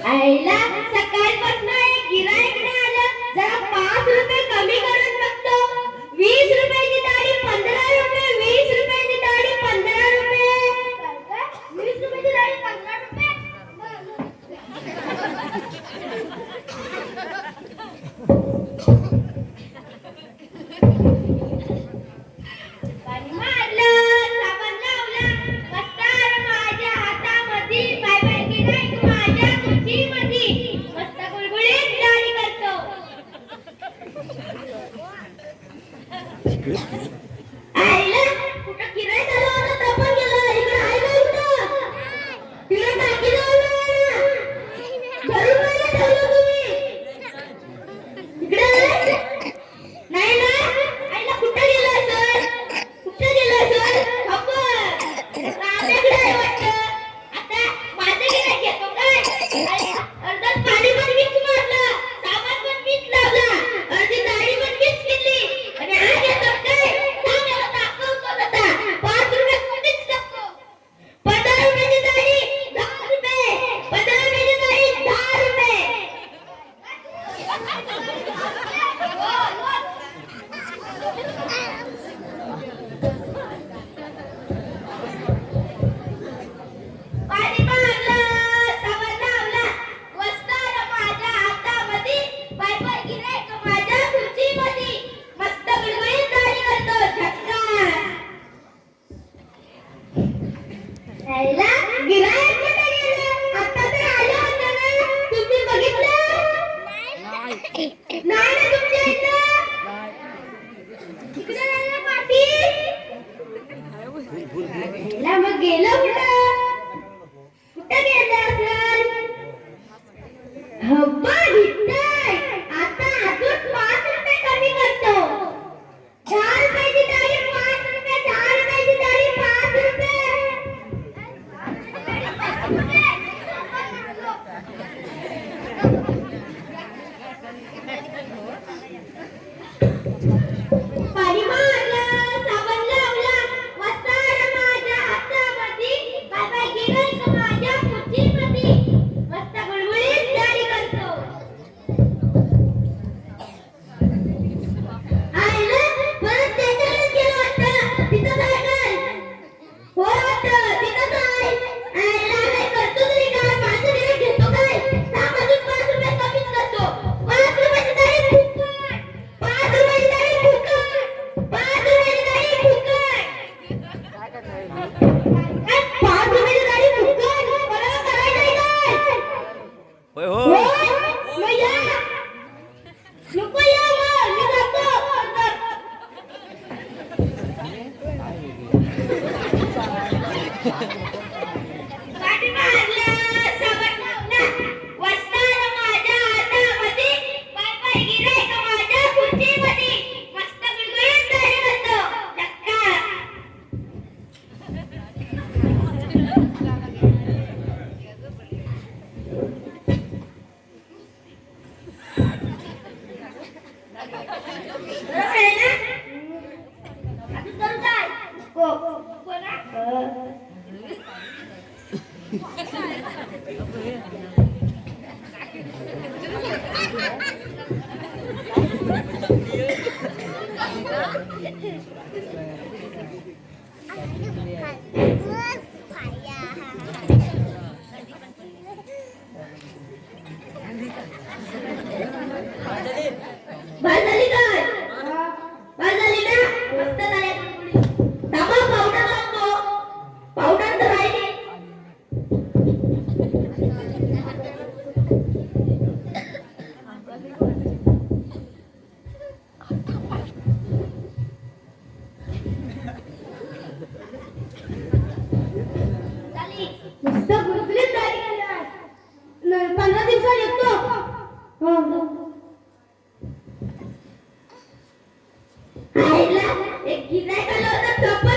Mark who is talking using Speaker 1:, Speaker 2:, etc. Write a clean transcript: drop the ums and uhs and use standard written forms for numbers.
Speaker 1: आईला सकाळपासून एक गिऱ्हाईक नाही आलं. जरा 5 रुपये कमी करून बघतो. 20 रुपयाची डाळी 15 रुपये, 20 रुपयाची डाळी 15 रुपये. 20 रुपयाची डाळी 15 रुपये. पाणी मारलं, साबण लावला, मस्तार माझ्या हातामध्ये, बाय बाय गिऱ्हाईक माझ्या खुर्चीमध्ये, मस्त गुळगुळीत डाळी करतो. आईला कुठं गिऱ्हाईक आलं होतं तर पण गेलं. इकडे आहे का कुठं? तिकडे टाकी लावलं. घरून नाही ठेवलं तुम्ही. इकडे नाही ना. आईला कुठं गेलं सर? कुठं गेलं सर? आपल्याकडे आहे वाटतं. आता माझं गिऱ्हाईक येतो काय? अर्धात पाणी पण मीच मारलं, साबण पण मीच लावला, अर्धी डाळी पण मीच केली. आणि आज येतो काय? सांग याला दाखवतो आता. 5 रुपये कोणीच टाकतो. 15 रुपयाची डाळी 10 रुपये. 15 रुपयाची डाळी 10 रुपये. पाणी मारलं, साबण लावला, वस्तार माझ्या हातामध्ये, बाय बाय गिऱ्हाईक माझ्या खुर्चीमध्ये, मस्त गुळगुळीत डाळी करतो. झक्कास. आईला गिऱ्हाईक कुठे गेलं? आता तर आलं होतं ना. तुम्ही बघितलं? नाही ना तुमच्या इथं. इकडे नाही ना पाठी. आईला मग गेलं कुठं? कुठं गेलं असेल? हब्बा दिसतंय. आता अजून 5 रुपये कमी करतो. 10 रुपयाची डाळी 5 रुपये, 10 रुपयाची डाळी 5 रुपये. पाणी मारलं, साबण लावला, वस्तार माझ्या हातामध्ये, बाय बाय गिऱ्हाईक माझ्या खुर्चीमध्ये, मस्त गुळगुळीत डाळी करतो. आईला परत त्याच्याकडेच गेलं वाटतं. तिथंच आहे काय? हो वाटतं तिथंच आहे. आईला काय करतो तरी काय? माझं गिऱ्हाईक घेतो काय? सांग अजून 5 रुपये कमीच करतो. 5 रुपयाची डाळी फुकट. 5 रुपयाची डाळी फुकट. 5 रुपयाची डाळी फुकट. काय 5 रुपयाची डाळी फुकट? मला करायचंय काय?
Speaker 2: होय हो.
Speaker 1: मग या. नको या मग. मी जातो. पाणी मारलं, साबण लावला, वस्तार माझ्या हातामध्ये, बाय बाय गिऱ्हाईक माझ्या खुर्चीमध्ये, मस्त गुळगुळीत डाळी करतो. झक्कास. बरोबर आहे ना? अजून करू काय? नको ना? बस झाली काय? बस झाली ना? मस्त झाली. थांबा, पावडर लावतो. ही नाही खाल्लं होतं चप्पल